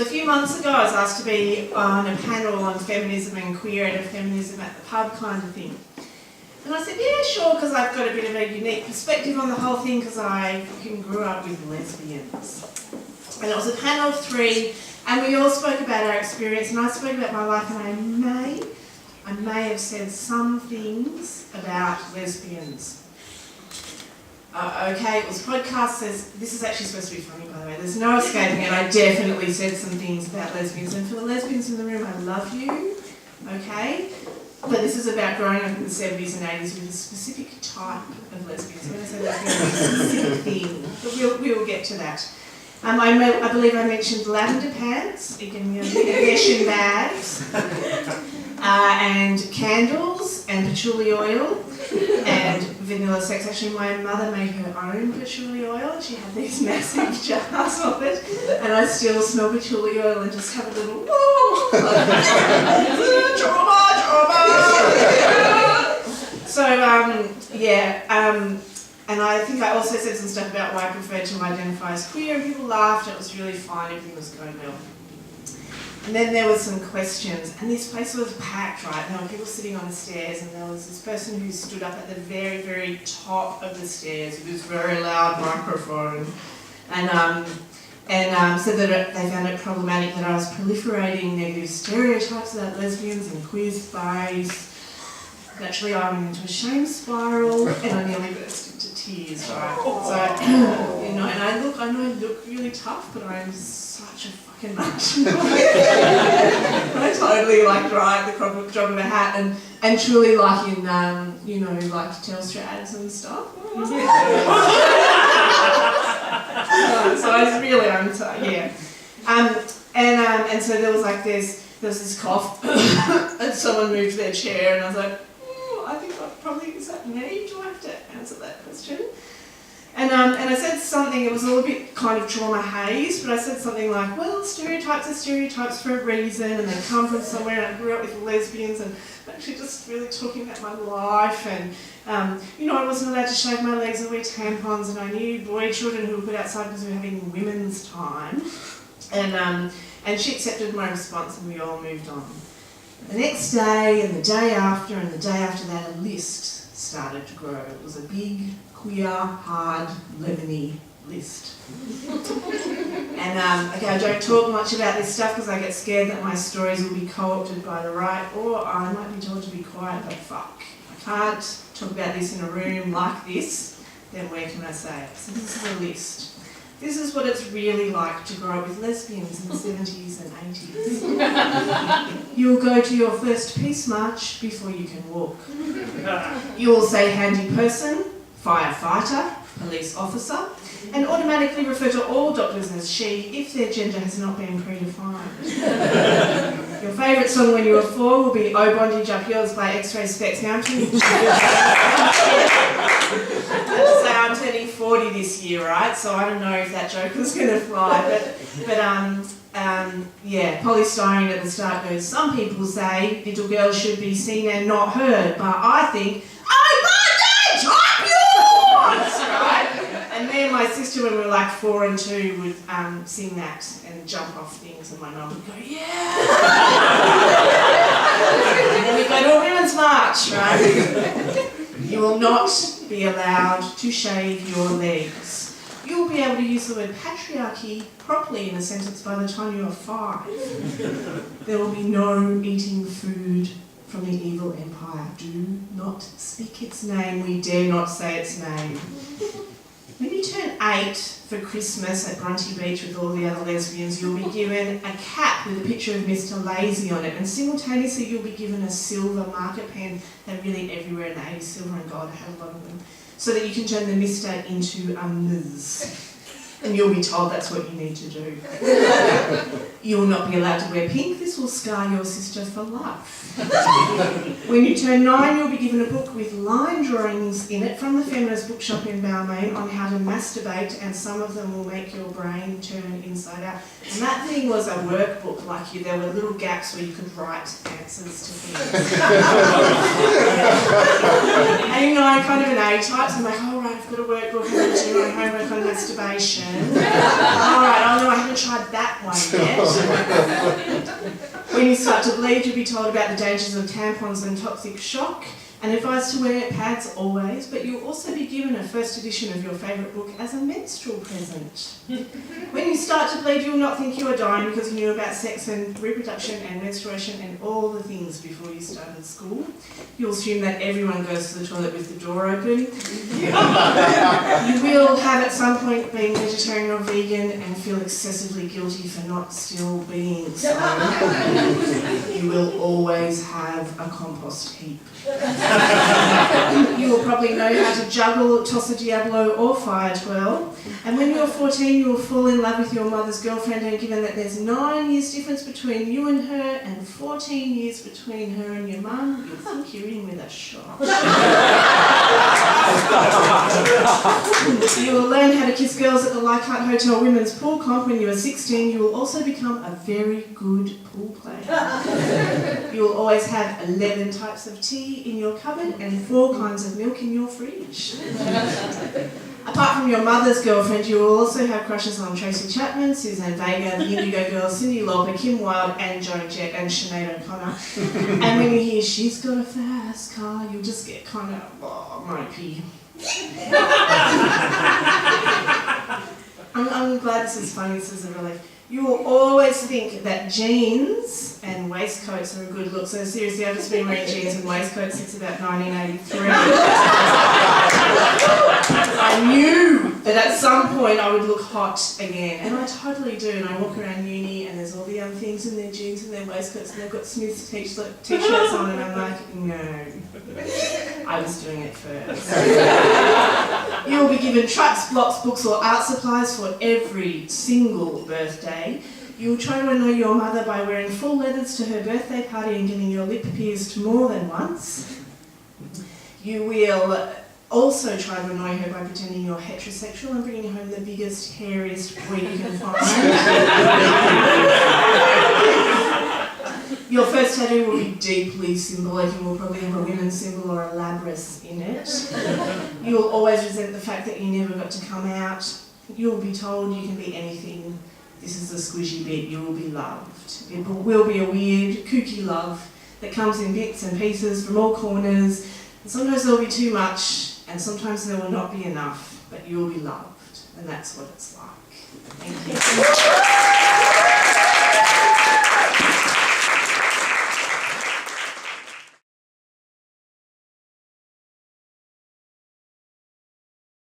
So a few months ago I was asked to be on a panel on feminism and queer and feminism at the pub kind of thing. And I said, yeah, sure, because I've got a bit of a unique perspective on the whole thing because I fucking grew up with lesbians. And it was a panel of 3, and we all spoke about our experience, and I spoke about my life, and I may have said some things about lesbians. Okay, it was a podcast, this is actually supposed to be funny, by the way, there's no escaping it, I definitely said some things about lesbians, and for the lesbians in the room, I love you, okay? But this is about growing up in the 70s and 80s with a specific type of lesbians. When I say lesbian, it's a specific thing, but we'll get to that. I believe I mentioned lavender pants, Hessian bags, and candles, and patchouli oil, and vanilla sex. Actually, my mother made her own patchouli oil. She had these massive jars of it, and I still smell patchouli oil and just have a little, trauma. So, and I think I also said some stuff about why I preferred to identify as queer, and people laughed, it was really fine, everything was going well. And then there were some questions, and this place was packed, right? And there were people sitting on the stairs, and there was this person who stood up at the very, very top of the stairs with this very loud microphone, and said that they found it problematic that I was proliferating negative stereotypes about lesbians and queerbaies. Naturally, I went into a shame spiral, and I nearly burst into tears, right? So, and I know I look really tough, but I'm such a fucking match. I totally drive the drop of a hat, and truly like in, like Telstra ads and stuff. So I was really and so there was this cough, and someone moved their chair, and I was like, I think is that me? Do I have to answer that question? And I said something, it was all a bit kind of trauma haze, but I said something like, well, stereotypes are stereotypes for a reason, and they come from somewhere, and I grew up with lesbians, and actually just really talking about my life, and I wasn't allowed to shave my legs or wear tampons, and I knew boy children who were put outside because we were having women's time, and she accepted my response, and we all moved on. The next day, and the day after, and the day after that, a list started to grow. It was a big, queer, hard, lemony list. And I don't talk much about this stuff because I get scared that my stories will be co-opted by the right, or I might be told to be quiet, but fuck. I can't talk about this in a room like this, then where can I say it? So this is a list. This is what it's really like to grow up with lesbians in the 70s and 80s. You'll go to your first peace march before you can walk. You will say handy person, firefighter, police officer, and automatically refer to all doctors as she if their gender has not been predefined. Your favourite song when you were 4 will be Oh Bondage Up Yours by X-Ray Specs. Now I'm turning 40 this year, right? So I don't know if that joke was going to fly, but polystyrene at the start goes, some people say little girls should be seen and not heard, but I think, oh bondage up yours, right? And me and my sister, when we were 4 and 2, would sing that and jump off things, and my mum would go, yeah! And then we'd go to a women's march, right? You will not be allowed to shave your legs. You will be able to use the word patriarchy properly in a sentence by the time you are 5. There will be no eating food from the evil empire. Do not speak its name. We dare not say its name. When you turn 8 for Christmas at Bronte Beach with all the other lesbians, you'll be given a cap with a picture of Mr. Lazy on it, and simultaneously you'll be given a silver marker pen. They're really everywhere in the 80s, silver and gold, I have a lot of them, so that you can turn the Mr. into a Ms. And you'll be told that's what you need to do. You will not be allowed to wear pink. This will scar your sister for life. When you turn 9, you'll be given a book with line drawings in it from the feminist bookshop in Balmain on how to masturbate, and some of them will make your brain turn inside out. And that thing was a workbook, there were little gaps where you could write answers to things. And kind of an A-type, so I'm like, oh right, I've I've got a workbook, I'm going to do my homework on masturbation. Alright, oh no, I haven't tried that one yet. When you start to bleed, you'll be told about the dangers of tampons and toxic shock, and advised to wear pads always, but you'll also be given a first edition of your favourite book as a menstrual present. When you start to bleed, you'll not think you are dying because you knew about sex and reproduction and menstruation and all the things before you started school. You'll assume that everyone goes to the toilet with the door open. You will have at some point been vegetarian or vegan and feel excessively guilty for not still being so. You will always have a compost heap. You will probably know how to juggle, toss a Diablo or fire twirl. And when you're 14, you will fall in love with your mother's girlfriend, and given that there's 9 years difference between you and her and 14 years between her and your mum, you'll think you're in with a shot. You will learn how to kiss girls at the Leichhardt Hotel Women's Pool Comp when you are 16. You will also become a very good pool player. You will always have 11 types of tea in your cupboard and 4 kinds of milk in your fridge. Apart from your mother's girlfriend, you will also have crushes on Tracy Chapman, Suzanne Vega, the Indigo Girls, Cyndi Lauper, Kim Wilde, and Joan Jett, and Sinead O'Connor. And when you hear she's got a fast car, you'll just get kind of mopey. I'm glad this is funny, this is a relief. You will always think that jeans and waistcoats are a good look. So seriously, I've just been wearing jeans and waistcoats since about 1983. I knew that at some point I would look hot again, and I totally do. And I walk around uni and there's all the young things in their jeans and their waistcoats and they've got Smith's t-shirts on, and I'm like, no, I was doing it first. You will be given trucks, blocks, books or art supplies for every single birthday. You will try to annoy your mother by wearing full leathers to her birthday party and getting your lip pierced more than once. You will also try to annoy her by pretending you're heterosexual and bringing home the biggest, hairiest boy you can find. Your first tattoo will be deeply symbolic and will probably have a women's symbol or a labrys in it. You will always resent the fact that you never got to come out. You will be told you can be anything. This is the squishy bit, you will be loved. It will be a weird, kooky love that comes in bits and pieces from all corners. And sometimes there will be too much, and sometimes there will not be enough, but you will be loved. And that's what it's like. Thank you.